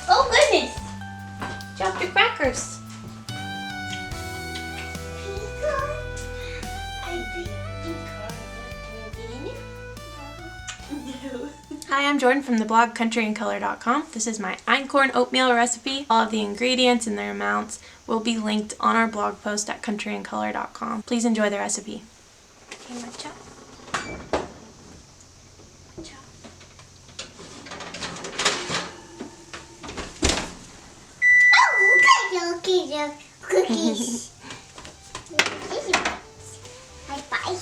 Oh goodness! Dropped your crackers. Hi, I'm Jordan from the blog countryandcolor.com. This is my Einkorn oatmeal recipe. All of the ingredients and their amounts will be linked on our blog post at countryandcolor.com. Please enjoy the recipe. Okay, my chop. Cookies. I bite.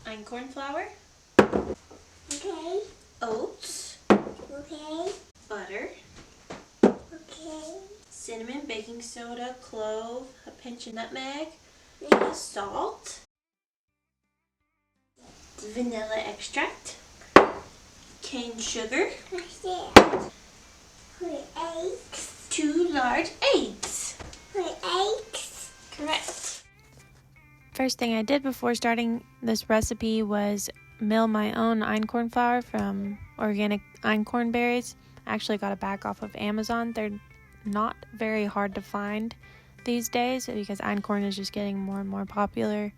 Einkorn flour, Okay. oats, Okay. butter, Okay. cinnamon, baking soda, clove, a pinch of nutmeg, Yeah. salt, vanilla extract, cane sugar, That's it. Put eggs. 2 large eggs. Put eggs. Correct. First thing I did before starting this recipe was mill my own einkorn flour from organic einkorn berries. I actually got a bag off of Amazon. They're not very hard to find these days because einkorn is just getting more and more popular.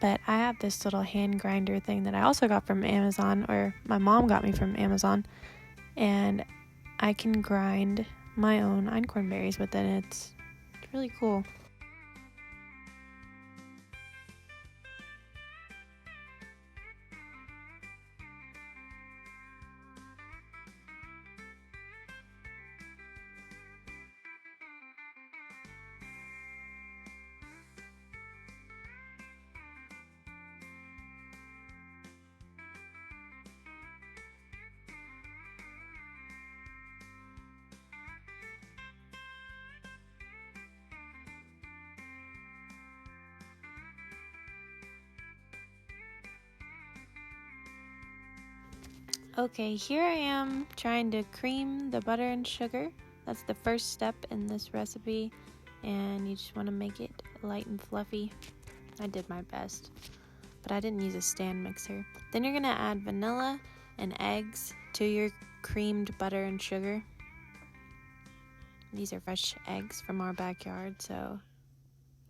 But I have this little hand grinder thing that I also got from Amazon, or my mom got me from Amazon, and I can grind my own einkorn berries with it. It's really cool. Okay, here I am trying to cream the butter and sugar. That's the first step in this recipe, and you just want to make it light and fluffy. I did my best, but I didn't use a stand mixer. Then you're going to add vanilla and eggs to your creamed butter and sugar. These are fresh eggs from our backyard, so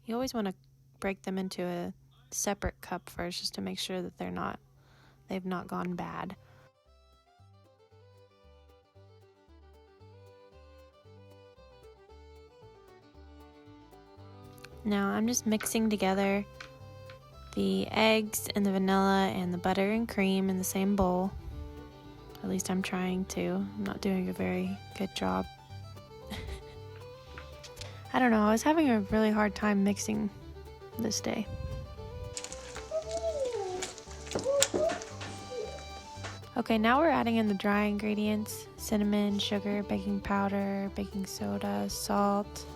you always want to break them into a separate cup first just to make sure that they've not gone bad. Now I'm just mixing together the eggs and the vanilla and the butter and cream in the same bowl. At least I'm trying to. I'm not doing a very good job. I don't know, I was having a really hard time mixing this day. Okay, now we're adding in the dry ingredients: cinnamon, sugar, baking powder, baking soda, salt,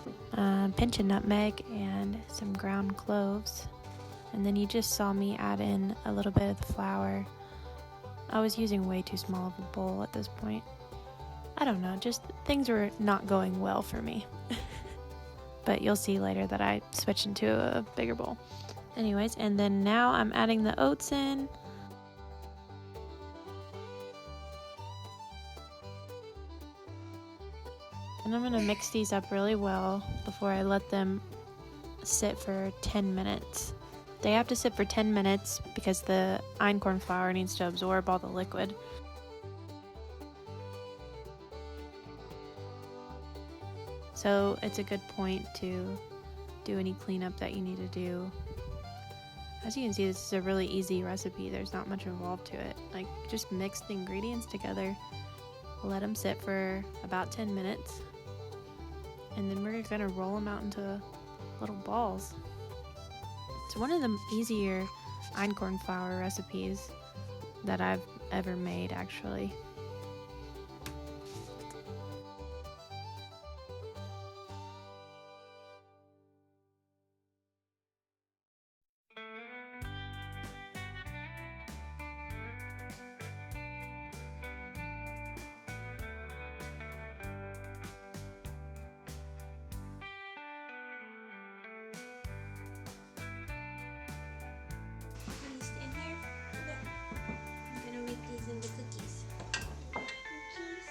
pinch of nutmeg, and some ground cloves. And then you just saw me add in a little bit of the flour. I was using way too small of a bowl at this point. I don't know, just things were not going well for me. But you'll see later that I switched into a bigger bowl. Anyways, and then now I'm adding the oats in. And I'm gonna mix these up really well before I let them sit for 10 minutes. They have to sit for 10 minutes because the einkorn flour needs to absorb all the liquid. So it's a good point to do any cleanup that you need to do. As you can see, this is a really easy recipe. There's not much involved to it. Like, just mix the ingredients together, let them sit for about 10 minutes, and then we're gonna roll them out into little balls. It's one of the easier einkorn flour recipes that I've ever made, actually. Can you stand here? Yeah. I'm gonna make these into cookies. Cookies?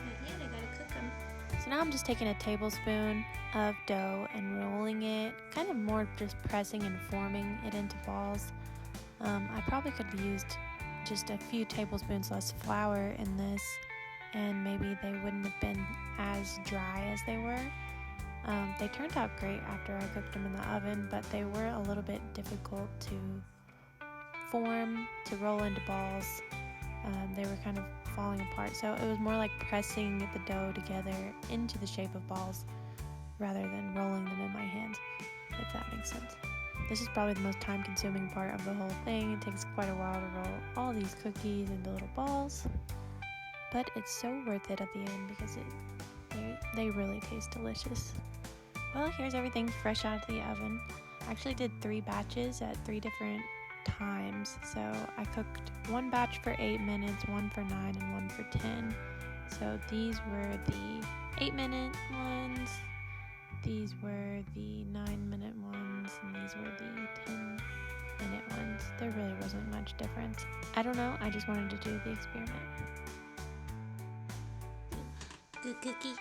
Not yet, I gotta cook them. So now I'm just taking a tablespoon of dough and rolling it, kind of more just pressing and forming it into balls. I probably could have used just a few tablespoons less flour in this, and maybe they wouldn't have been as dry as they were. They turned out great after I cooked them in the oven, but they were a little bit difficult to form, to roll into balls. They were kind of falling apart, so it was more like pressing the dough together into the shape of balls rather than rolling them in my hands, if that makes sense. This is probably the most time-consuming part of the whole thing. It takes quite a while to roll all these cookies into little balls, but it's so worth it at the end because they really taste delicious. Well, here's everything fresh out of the oven. I actually did 3 batches at 3 different times. So I cooked 1 batch for 8 minutes, 1 for 9, and 1 for 10. So these were the 8-minute ones, these were the 9-minute ones, and these were the 10-minute ones. There really wasn't much difference. I don't know, I just wanted to do the experiment. Good cookie.